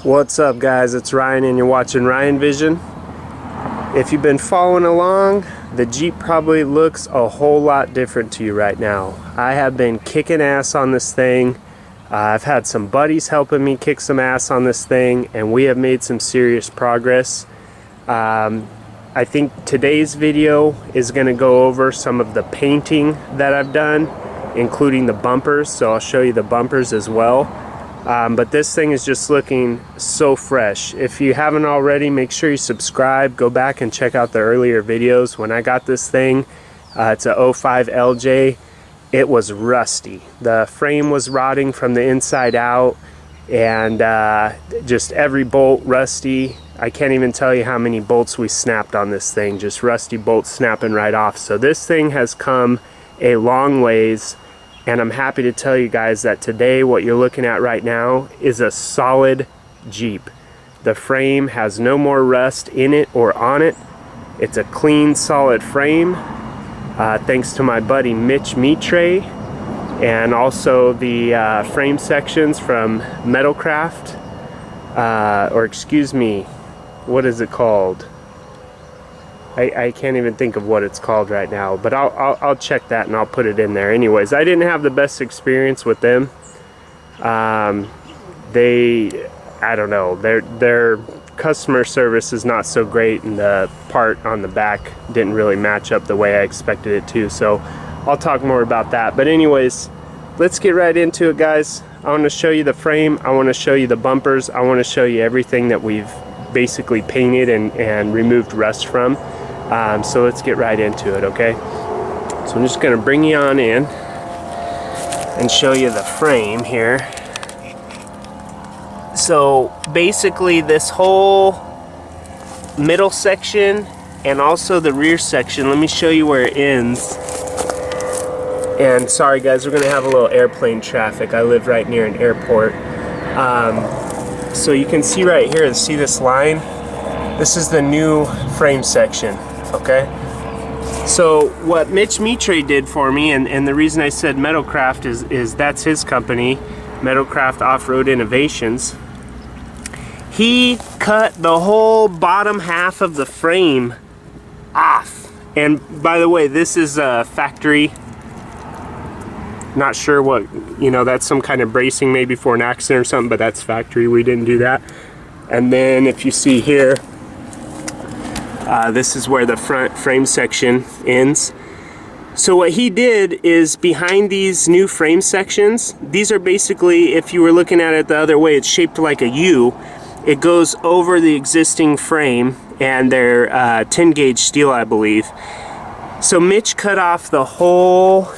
What's up guys, it's Ryan and you're watching Ryan Vision. If you've been following along, the Jeep probably looks a whole lot different to you right now. I have been kicking ass on this thing. I've had some buddies helping me kick some ass on this thing, and we have made some serious progress. I think today's video is going to go over some of the painting that I've done, including the bumpers, so I'll show you the bumpers as well. But this thing is just looking so fresh. If you haven't already, make sure you subscribe. Go back and check out the earlier videos. When I got this thing, it's a 05 LJ. It was rusty. The frame was rotting from the inside out, and just every bolt rusty. I can't even tell you how many bolts we snapped on this thing. Just rusty bolts snapping right off. So this thing has come a long ways. And I'm happy to tell you guys that today what you're looking at right now is a solid Jeep. The frame has no more rust in it or on it. It's a clean, solid frame. Thanks to my buddy Mitch Mitre, and also the frame sections from Metal Craft, or excuse me, what is it called? I can't even think of what it's called right now, but I'll check that and I'll put it in there. Anyways, I didn't have the best experience with them. I don't know, their customer service is not so great, and the part on the back didn't really match up the way I expected it to, so I'll talk more about that. But anyways, let's get right into it, guys. I want to show you the frame, I want to show you the bumpers, I want to show you everything that we've basically painted and removed rust from. So let's get right into it, okay? So I'm just going to bring you on in and show you the frame here. So basically this whole middle section and also the rear section, let me show you where it ends. And sorry guys, we're going to have a little airplane traffic. I live right near an airport. So you can see right here, see this line? This is the new frame section. Okay, so what Mitch Mitre did for me, and the reason I said Metal Craft is that's his company, Metal Craft Offroad Innovations. He cut the whole bottom half of the frame off. And by the way, this is a factory. Not sure what, you know, that's some kind of bracing maybe for an accident or something, but that's factory. We didn't do that. And then if you see here, this is where the front frame section ends. So what he did is, behind these new frame sections, these are basically, if you were looking at it the other way, it's shaped like a U. It goes over the existing frame, and they're 10 gauge steel, I believe. So Mitch cut off the whole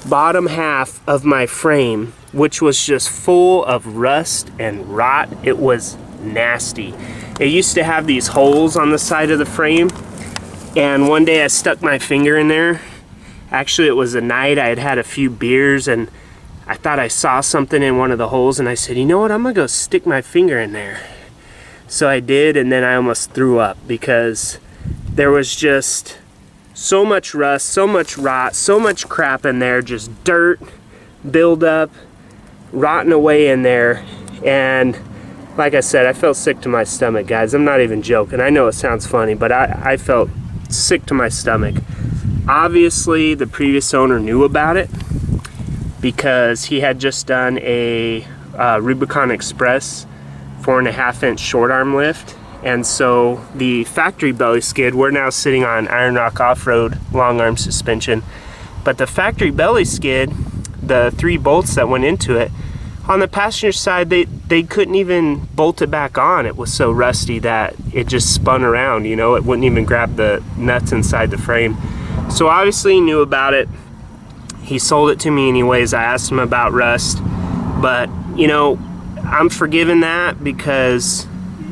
bottom half of my frame, which was just full of rust and rot. It was nasty. It used to have these holes on the side of the frame, and one day I stuck my finger in there. Actually, it was a night I had had a few beers, and I thought I saw something in one of the holes, and I said, you know what, I'm gonna go stick my finger in there. So I did, and then I almost threw up because there was just so much rust, so much rot, so much crap in there, just dirt, buildup, rotting away in there. And like I said, I felt sick to my stomach, guys. I'm not even joking. I know it sounds funny, but I felt sick to my stomach. Obviously, the previous owner knew about it because he had just done a Rubicon Express 4.5-inch short arm lift. And so the factory belly skid, we're now sitting on Iron Rock Off-Road long arm suspension. But the factory belly skid, the 3 bolts that went into it, on the passenger side, they couldn't even bolt it back on. It was so rusty that it just spun around, you know, it wouldn't even grab the nuts inside the frame. So obviously he knew about it. He sold it to me anyways. I asked him about rust, but you know, I'm forgiving that because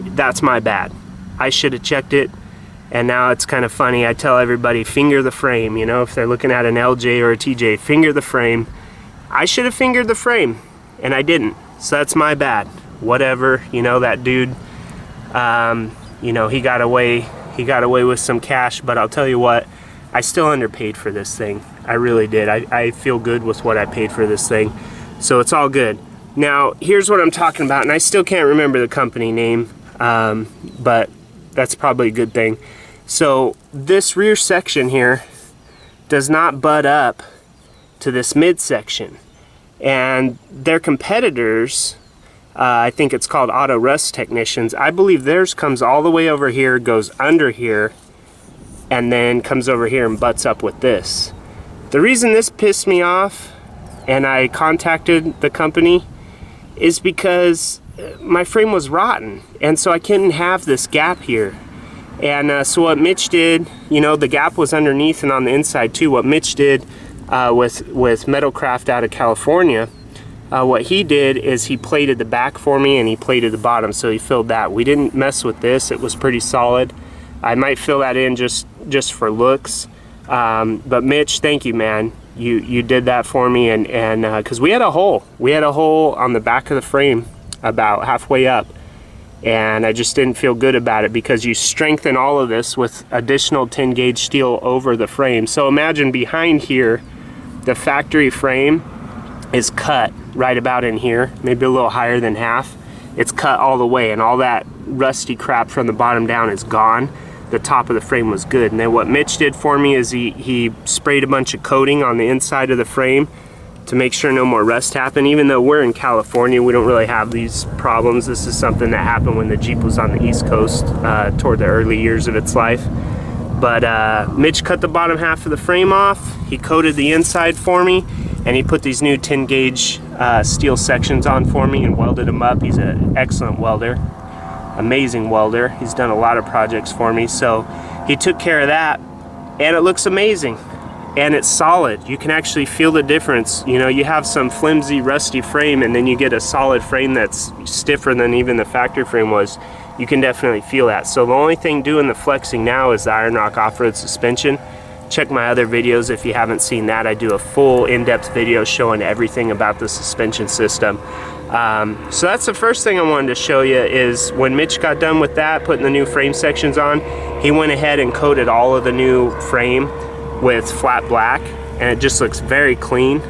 that's my bad. I should have checked it, and now it's kind of funny. I tell everybody, finger the frame, you know, if they're looking at an LJ or a TJ, finger the frame. I should have fingered the frame, and I didn't, so that's my bad. Whatever, you know, that dude, you know, he got away with some cash, but I'll tell you what, I still underpaid for this thing. I really did. I feel good with what I paid for this thing, so it's all good. Now, here's what I'm talking about, and I still can't remember the company name, but that's probably a good thing. So this rear section here does not butt up to this midsection, and their competitors, I think it's called Auto Rust Technicians, I believe theirs comes all the way over here, goes under here, and then comes over here and butts up with this. The reason this pissed me off, and I contacted the company, is because my frame was rotten, and so I couldn't have this gap here. And so what Mitch did, you know, the gap was underneath and on the inside too. What Mitch did with Metal Craft out of California, what he did is he plated the back for me and he plated the bottom, so he filled that. We didn't mess with this, it was pretty solid. I might fill that in just for looks. But Mitch, thank you, man. You did that for me, and because we had a hole on the back of the frame about halfway up, and I just didn't feel good about it, because you strengthen all of this with additional 10 gauge steel over the frame. So imagine behind here, the factory frame is cut right about in here, maybe a little higher than half. It's cut all the way, and all that rusty crap from the bottom down is gone. The top of the frame was good. And then what Mitch did for me is he sprayed a bunch of coating on the inside of the frame to make sure no more rust happened. Even though we're in California, we don't really have these problems. This is something that happened when the Jeep was on the East Coast toward the early years of its life. But Mitch cut the bottom half of the frame off, he coated the inside for me, and he put these new 10 gauge steel sections on for me and welded them up. He's an excellent welder. Amazing welder. He's done a lot of projects for me, so he took care of that, and it looks amazing, and it's solid. You can actually feel the difference. You know, you have some flimsy, rusty frame, and then you get a solid frame that's stiffer than even the factory frame was. You can definitely feel that. So the only thing doing the flexing now is the Iron Rock off-road suspension. Check my other videos if you haven't seen that. I do a full in-depth video showing everything about the suspension system. So that's the first thing I wanted to show you, is when Mitch got done with that, putting the new frame sections on, he went ahead and coated all of the new frame with flat black, and it just looks very clean.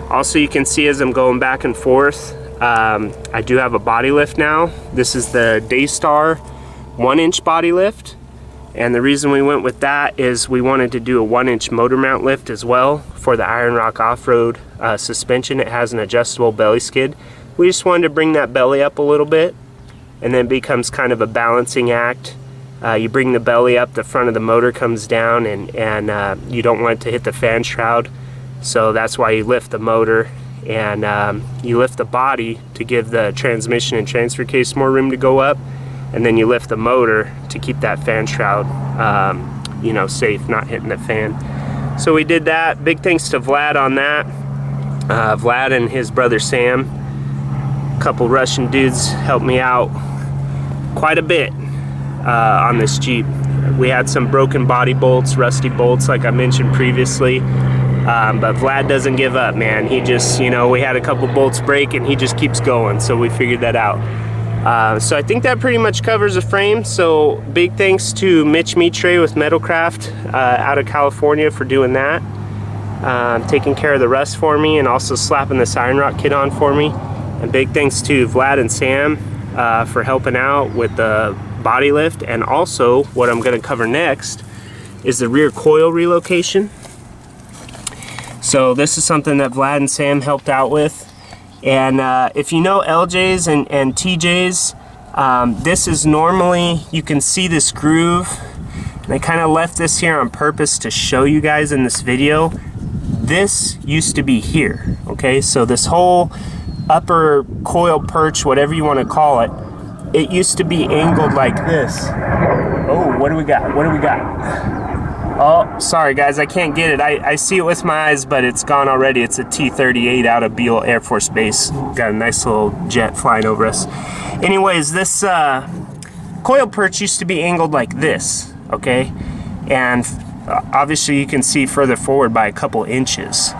Also, you can see as I'm going back and forth, I do have a body lift now. This is the Daystar 1-inch body lift, and the reason we went with that is we wanted to do a 1-inch motor mount lift as well for the Iron Rock off-road suspension. It has an adjustable belly skid. We just wanted to bring that belly up a little bit, and then it becomes kind of a balancing act. You bring the belly up, the front of the motor comes down, and you don't want it to hit the fan shroud, so that's why you lift the motor, and you lift the body to give the transmission and transfer case more room to go up, and then you lift the motor to keep that fan shroud you know, safe, not hitting the fan. So we did that. Big thanks to Vlad on that. Vlad and his brother Sam, a couple Russian dudes, helped me out quite a bit on this Jeep. We had some broken body bolts, rusty bolts like I mentioned previously, but Vlad doesn't give up, man. He just, you know, we had a couple bolts break and he just keeps going, so we figured that out. So I think that pretty much covers the frame. So big thanks to Mitch Mitre with Metal Craft out of California for doing that, taking care of the rust for me, and also slapping this Iron Rock kit on for me. And big thanks to Vlad and Sam for helping out with the body lift. And also what I'm going to cover next is the rear coil relocation. So this is something that Vlad and Sam helped out with. And if you know LJs and TJs, this is normally, you can see this groove. And I kind of left this here on purpose to show you guys in this video. This used to be here, okay? So this whole upper coil perch, whatever you want to call it, it used to be angled like this. Oh, what do we got? What do we got? Oh, sorry guys, I can't get it. I see it with my eyes, but it's gone already. It's a T-38 out of Beale Air Force Base. Got a nice little jet flying over us. Anyways, this coil perch used to be angled like this, okay? And obviously you can see further forward by a couple inches.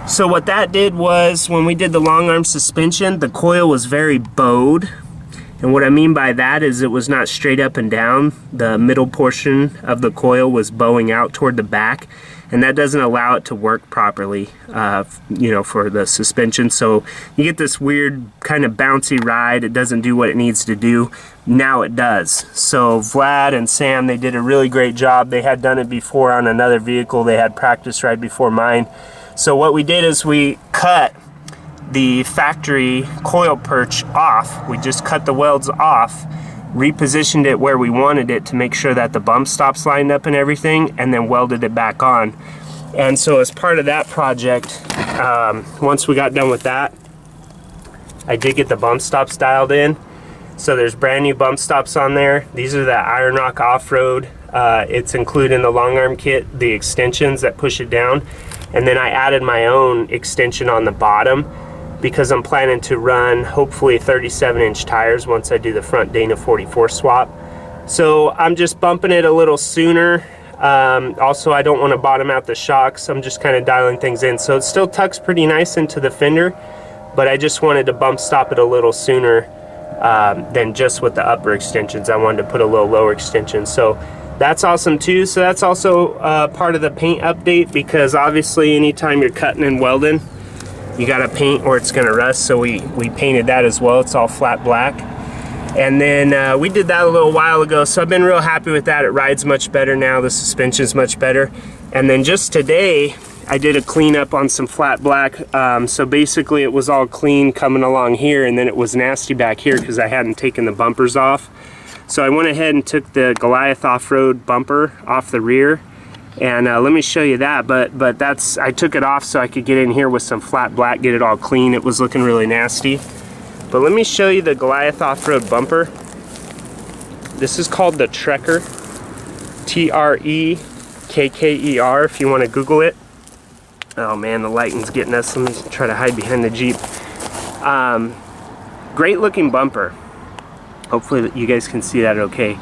So what that did was, when we did the long arm suspension, the coil was very bowed, And what I mean by that is it was not straight up and down. The middle portion of the coil was bowing out toward the back, and that doesn't allow it to work properly, you know, for the suspension. So you get this weird kind of bouncy ride. It doesn't do what it needs to do. Now it does. So Vlad and Sam, they did a really great job. They had done it before on another vehicle. They had practice right before mine. So what we did is we cut the factory coil perch off. We just cut the welds off, repositioned it where we wanted it to make sure that the bump stops lined up and everything, and then welded it back on. And so as part of that project, once we got done with that, I did get the bump stops dialed in. So there's brand new bump stops on there. These are the Iron Rock Offroad. It's included in the long arm kit, the extensions that push it down. And then I added my own extension on the bottom, because I'm planning to run hopefully 37-inch tires once I do the front Dana 44 swap. So I'm just bumping it a little sooner. Also, I don't want to bottom out the shocks. I'm just kind of dialing things in. So it still tucks pretty nice into the fender, but I just wanted to bump stop it a little sooner than just with the upper extensions. I wanted to put a little lower extension. So that's awesome too. So that's also part of the paint update, because obviously anytime you're cutting and welding, you gotta paint or it's gonna rust. So we painted that as well. It's all flat black. And then we did that a little while ago. So I've been real happy with that. It rides much better now. The suspension's much better. And then just today, I did a cleanup on some flat black. So basically it was all clean coming along here, and then it was nasty back here because I hadn't taken the bumpers off. So I went ahead and took the Goliath off-road bumper off the rear. And let me show you that, but I took it off so I could get in here with some flat black, get it all clean. It was looking really nasty. But let me show you the Goliath off-road bumper. This is called the Trekker, T-R-E-K-K-E-R, if you want to Google it. Oh man, the lighting's getting us. Let me try to hide behind the Jeep. Great looking bumper. Hopefully you guys can see that okay.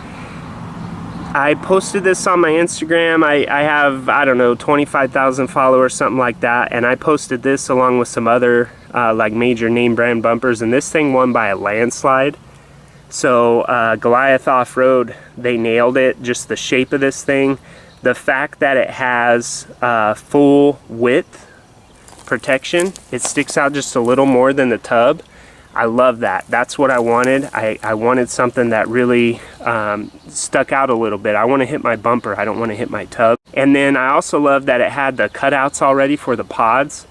I posted this on my Instagram. I have, I don't know, 25,000 followers, something like that. And I posted this along with some other like major name brand bumpers. And this thing won by a landslide. So Goliath Off-Road, they nailed it. Just the shape of this thing. The fact that it has full width protection. It sticks out just a little more than the tub. I love that. That's what I wanted. I wanted something that really stuck out a little bit. I want to hit my bumper. I don't want to hit my tub. And then I also love that it had the cutouts already for the pods.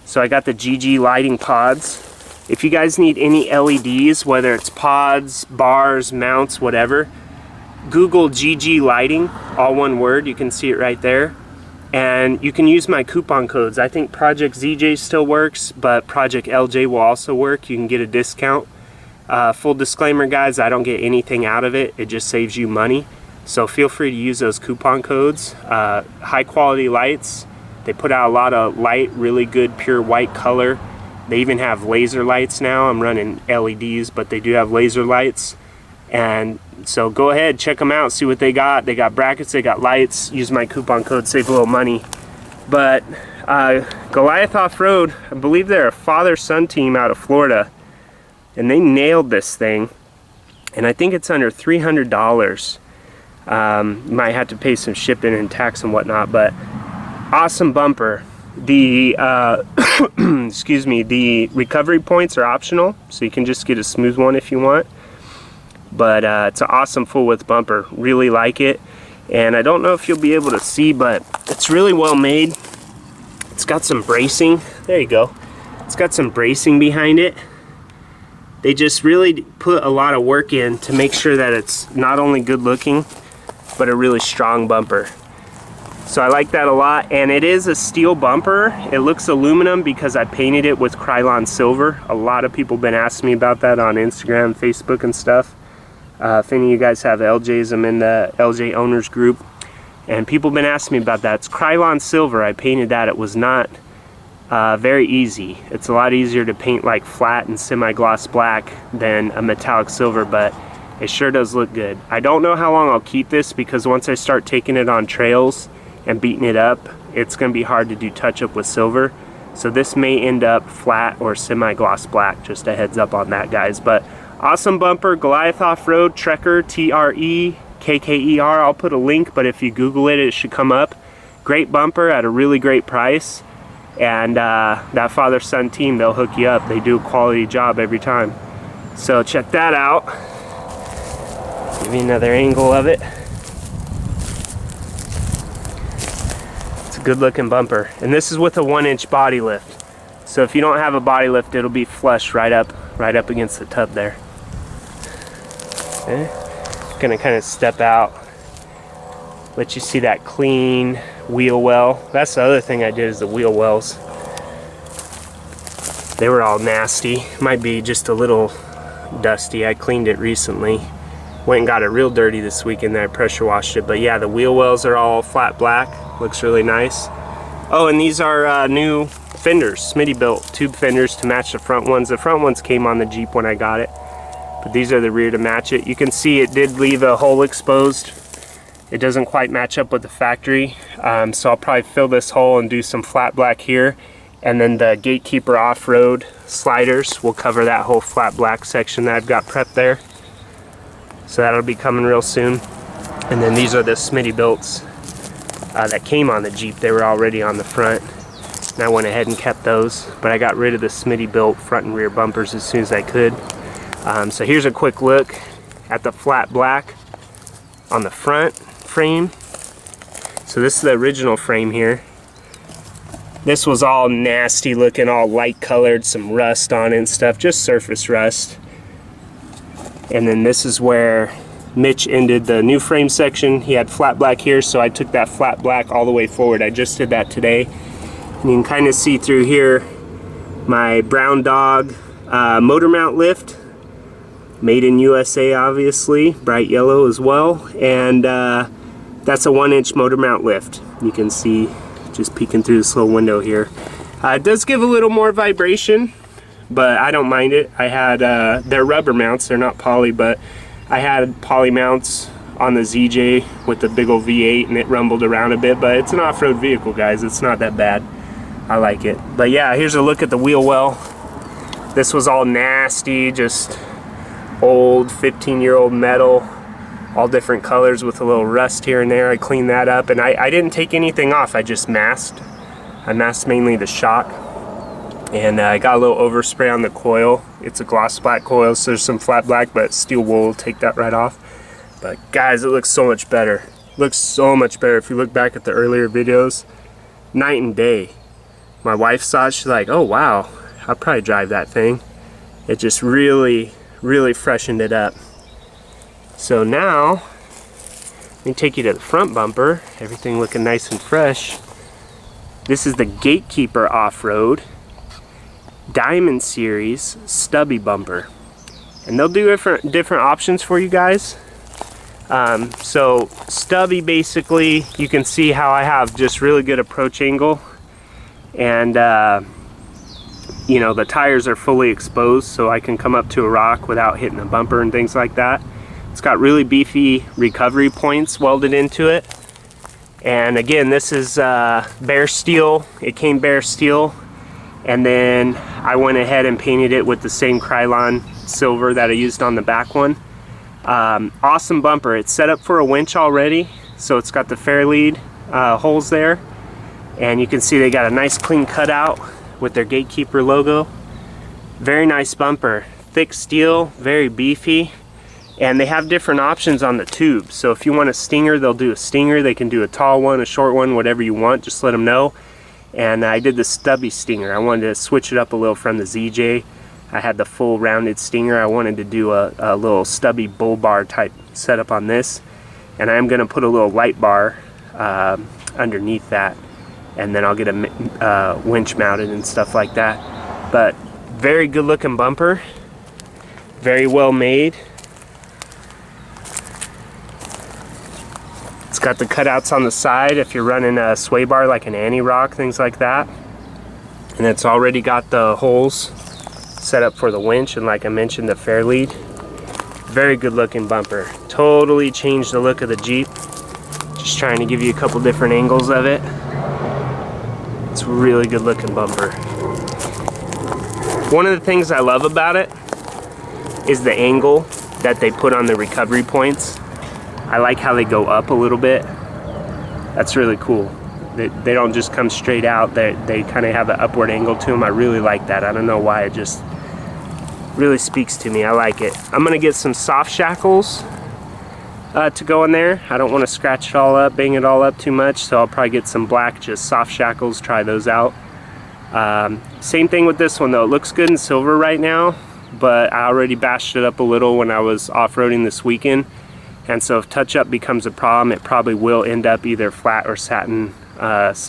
So I got the GG lighting pods. If you guys need any LEDs, whether it's pods, bars, mounts, whatever, Google GG lighting, all one word. You can see it right there. And you can use my coupon codes. I think Project ZJ still works, but Project LJ will also work. You can get a discount. Full disclaimer, guys, I don't get anything out of it. It just saves you money. So feel free to use those coupon codes. High quality lights. They put out a lot of light, really good pure white color. They even have laser lights now. I'm running LEDs, but they do have laser lights. And so go ahead, check them out, see what they got. They got brackets, they got lights. Use my coupon code, save a little money. But Goliath Off-Road, I believe they're a father-son team out of Florida. And they nailed this thing. And I think it's under $300. You might have to pay some shipping and tax and whatnot, but awesome bumper. The excuse me, the recovery points are optional, so you can just get a smooth one if you want. But it's an awesome full width bumper. Really like it. And I don't know if you'll be able to see, but it's really well made. It's got some bracing. There you go. It's got some bracing behind it. They just really put a lot of work in to make sure that it's not only good looking, but a really strong bumper. So I like that a lot. And it is a steel bumper. It looks aluminum because I painted it with Krylon silver. A lot of people have been asking me about that on Instagram, Facebook and stuff. If any of you guys have LJs, I'm in the LJ owners group, and people have been asking me about that. It's Krylon silver. I painted that. It was not very easy. It's a lot easier to paint like flat and semi-gloss black than a metallic silver, but it sure does look good. I don't know how long I'll keep this, because once I start taking it on trails and beating it up, it's going to be hard to do touch-up with silver. So this may end up flat or semi-gloss black, just a heads up on that, guys. But Awesome bumper, Goliath Off-Road, Trekker, T-R-E-K-K-E-R. I'll put a link, but if you Google it, it should come up. Great bumper at a really great price. And that father-son team, they'll hook you up. They do a quality job every time. So check that out. Give you another angle of it. It's a good looking bumper. And this is with a 1-inch body lift. So if you don't have a body lift, it'll be flush right up against the tub there. Okay. Gonna kind of step out, let you see that clean wheel well. That's the other thing I did, is the wheel wells. They were all nasty. Might be just a little dusty. I cleaned it recently. Went and got it real dirty this weekend. I pressure washed it. But yeah, the wheel wells are all flat black. Looks really nice. Oh, and these are new fenders, Smitty built tube fenders to match the front ones. The front ones came on the Jeep when I got it, but these are the rear to match it. You can see it did leave a hole exposed. It doesn't quite match up with the factory, so I'll probably fill this hole and do some flat black here, and then the Gatekeeper Off-Road sliders will cover that whole flat black section that I've got prepped there. So that'll be coming real soon. And then these are the Smitty builts that came on the Jeep. They were already on the front, and I went ahead and kept those, but I got rid of the Smitty built front and rear bumpers as soon as I could. So here's a quick look at the flat black on the front frame. So this is the original frame here. This was all nasty looking, all light colored, some rust on it and stuff, just surface rust. And then this is where Mitch ended the new frame section. He had flat black here, so I took that flat black all the way forward. I just did that today. And you can kind of see through here my Brown Dog motor mount lift, made in USA obviously, bright yellow as well, and that's a 1-inch motor mount lift. You can see just peeking through this little window here. It does give a little more vibration, but I don't mind it. I had they're rubber mounts, they're not poly, but I had poly mounts on the ZJ with the big old V8, and it rumbled around a bit, but it's an off-road vehicle, guys. It's not that bad. I like it. But yeah, here's a look at the wheel well. This was all nasty, just old 15-year-old metal, all different colors with a little rust here and there. I cleaned that up, and I didn't take anything off. I just masked. I masked mainly the shock, and I got a little overspray on the coil. It's a gloss black coil, so there's some flat black, but steel wool will take that right off. But guys, it looks so much better. Looks so much better. If you look back at the earlier videos, night and day. My wife saw it, she's like, oh wow, I'll probably drive that thing. It just really freshened it up. So now, let me take you to the front bumper. Everything looking nice and fresh. This is the Gatekeeper Off-Road Diamond Series Stubby bumper. And they'll do different options for you guys. So Stubby, basically, you can see how I have just really good approach angle. And you know, the tires are fully exposed, so I can come up to a rock without hitting a bumper and things like that. It's got really beefy recovery points welded into it. And again, this is bare steel. It came bare steel, and then I went ahead and painted it with the same Krylon silver that I used on the back one. Awesome bumper. It's set up for a winch already, so it's got the fair lead holes there, and you can see they got a nice clean cutout with their Gatekeeper logo. Very nice bumper, thick steel, very beefy, and they have different options on the tube. So if you want a stinger, they'll do a stinger. They can do a tall one, a short one, whatever you want, just let them know. And I did the Stubby stinger. I wanted to switch it up a little from the ZJ. I had the full rounded stinger. I wanted to do a little Stubby bull bar type setup on this, and I'm going to put a little light bar underneath that, and then I'll get a winch mounted and stuff like that. But very good looking bumper, very well made. It's got the cutouts on the side if you're running a sway bar like an anti-rock, things like that. And it's already got the holes set up for the winch, and like I mentioned, the fair lead. Very good looking bumper. Totally changed the look of the Jeep. Just trying to give you a couple different angles of it. It's a really good looking bumper. One of the things I love about it is the angle that they put on the recovery points. I like how they go up a little bit. That's really cool. They don't just come straight out. They kind of have an upward angle to them. I really like that. I don't know why, it just really speaks to me. I like it. I'm gonna get some soft shackles to go in there. I don't want to scratch it all up, bang it all up too much, so I'll probably get some black, just soft shackles, try those out. Same thing with this one though. It looks good in silver right now, but I already bashed it up a little when I was off-roading this weekend, and so if touch-up becomes a problem, it probably will end up either flat or satin,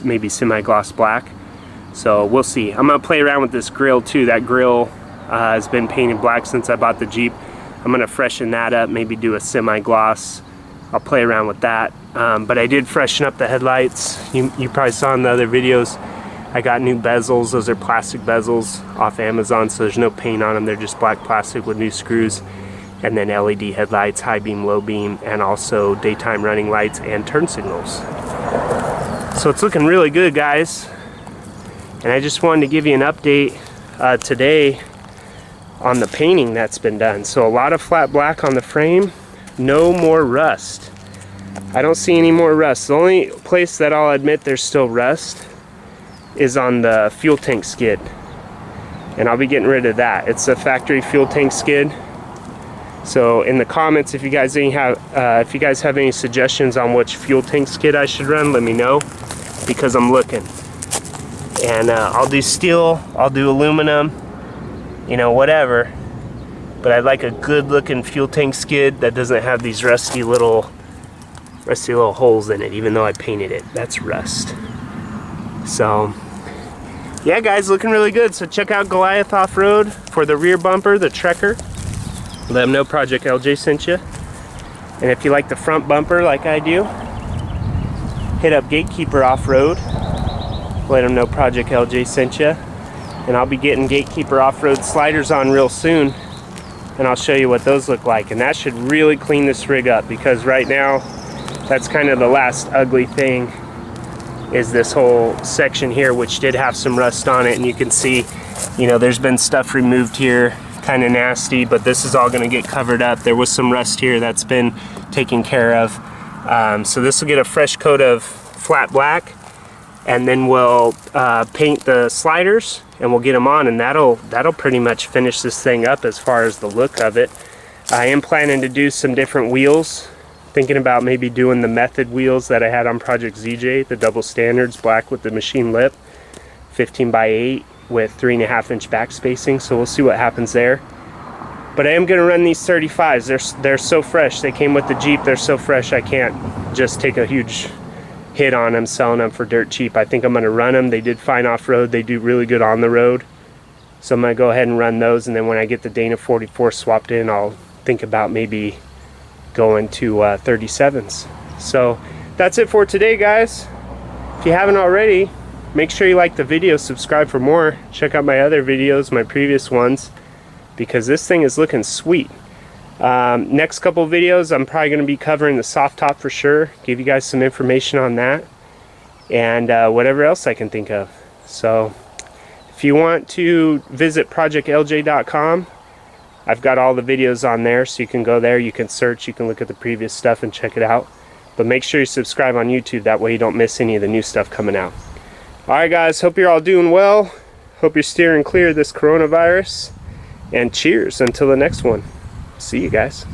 maybe semi-gloss black. So we'll see. I'm gonna play around with this grill too. That grill has been painted black since I bought the Jeep. I'm gonna freshen that up, maybe do a semi-gloss. I'll play around with that. But I did freshen up the headlights. You probably saw in the other videos, I got new bezels. Those are plastic bezels off Amazon, so there's no paint on them. They're just black plastic with new screws. And then LED headlights, high beam, low beam, and also daytime running lights and turn signals. So it's looking really good, guys. And I just wanted to give you an update today on the painting that's been done. So a lot of flat black on the frame, no more rust. I don't see any more rust. The only place that I'll admit there's still rust is on the fuel tank skid, and I'll be getting rid of that. It's a factory fuel tank skid. So in the comments, if you guys have any suggestions on which fuel tank skid I should run, let me know, because I'm looking. And I'll do steel, I'll do aluminum, you know, whatever. But I'd like a good looking fuel tank skid that doesn't have these rusty little holes in it, even though I painted it. That's rust. So yeah, guys, looking really good. So check out Goliath Off-Road for the rear bumper, the Trekker. Let them know Project LJ sent you. And if you like the front bumper like I do, hit up Gatekeeper Off-Road. Let them know Project LJ sent you. And I'll be getting Gatekeeper Off-Road sliders on real soon, and I'll show you what those look like. And that should really clean this rig up, because right now that's kind of the last ugly thing, is this whole section here, which did have some rust on it. And you can see, you know, there's been stuff removed here, kind of nasty, but this is all going to get covered up. There was some rust here that's been taken care of. So this will get a fresh coat of flat black, and then we'll paint the sliders and we'll get them on, and that'll pretty much finish this thing up as far as the look of it. I am planning to do some different wheels, thinking about maybe doing the method wheels that I had on Project ZJ, the double standards, black with the machine lip, 15x8 with 3.5-inch back spacing. So we'll see what happens there. But I am going to run these 35s. They're so fresh. They came with the Jeep. They're so fresh I can't just take a huge hit on them selling them for dirt cheap. I think I'm going to run them. They did fine off-road. They do really good on the road. So I'm going to go ahead and run those, and then when I get the Dana 44 swapped in, I'll think about maybe going to 37s. So that's it for today, guys. If you haven't already, make sure you like the video, subscribe for more. Check out my other videos, my previous ones, because this thing is looking sweet. Next couple videos, I'm probably going to be covering the soft top for sure, give you guys some information on that, and whatever else I can think of. So if you want to visit projectlj.com, I've got all the videos on there, so you can go there, you can search, you can look at the previous stuff and check it out. But make sure you subscribe on YouTube, that way you don't miss any of the new stuff coming out. Alright guys, hope you're all doing well, hope you're steering clear of this coronavirus, and cheers until the next one. See you guys.